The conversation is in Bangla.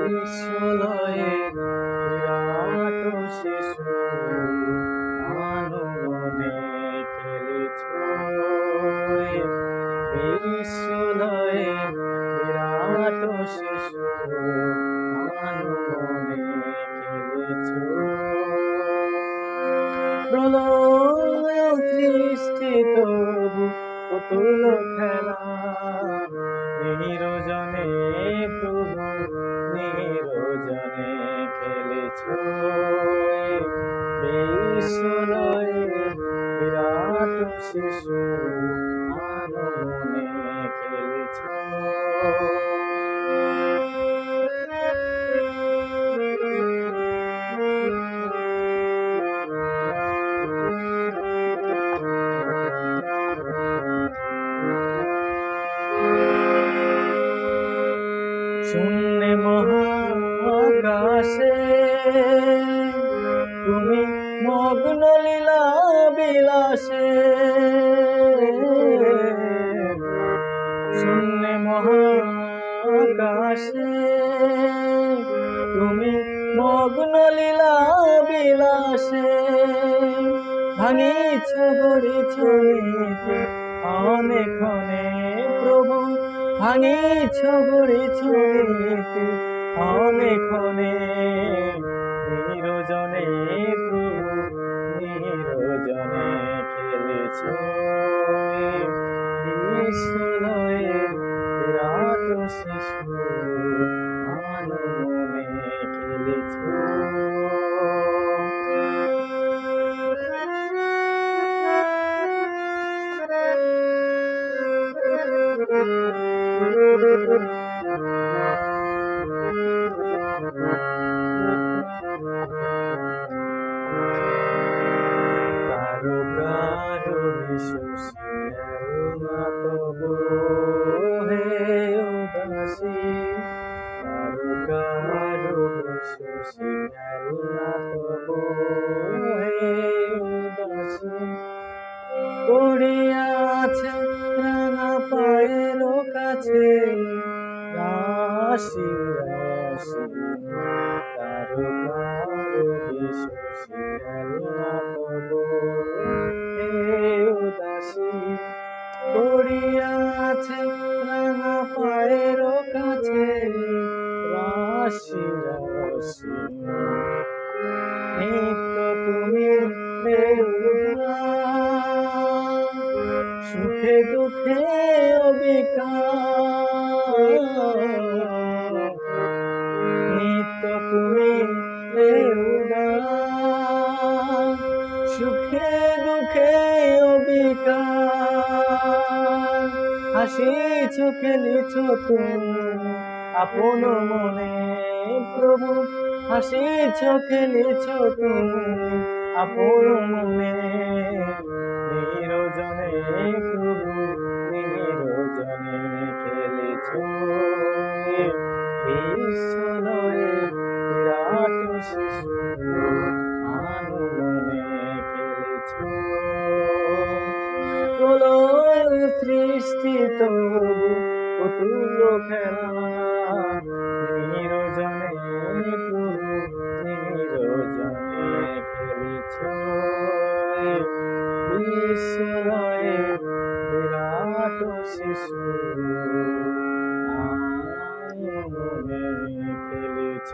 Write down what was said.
বিশ্বলয়ের বিরাট শিশু আনমনে খেলেছ। বিশ্বলয়ের বিরাট শিশু আনমনে খেলেছ। প্রলয় সৃষ্টি তবু পুতুল খেলা, নিরজনে প্রভু নিরজনে খেলেছ। বিশ্বলয়ের বিরাট শিশু আনমনে খেলেছ। শূন্য মহাকাশে তুমি মগ্ন লীলা বিলাসে। শূন্য মহাকাশে তুমি মগ্ন লীলা বিলাসে। ভাঙিছ গড়িছ নীতি অনেকক্ষণে প্রভু, ভাঙিছ গড়িছ নীতি অনেকক্ষণে। নিরজনে প্রভু নিরজনে খেলেছ। বিশ্বলয়ের বিরাট শিশু আনমনে খেলেছ। কারো কারো বিশ্বসিয়া তবু হে উদাসী। কারো কারো বিশ্বসিয়া তবু হে উদাসী। পড়িয়াছে রাঙা পায়ের কাছে রাশি রাশি। কারো কারো বিশ্বসিয়া তবু হে উদাসী। পড়িয়াছে রাঙা পায়ের কাছে রাশি রাশি। নিত্য তুমি সুখে দুঃখে অবিকার। নিত্য তুমি সুখে দুঃখে অবিকার। হাসিছ খেলিছ তুমি আপন মনে প্রভু, হাসিছ খেলিছ তুমি আপন মনে। নিরজনে প্রভু নিরজনে খেলেছ। বিশ্বলয়ের বিরাট শিশু আনমনে খেলেছ। প্রলয় সৃষ্টি তবু পুতুল খেলা, নিরজনে প্রভু নিরজনে খেলেছ। বিশ্বলয়ের বিরাট শিশু আনমনে খেলেছ।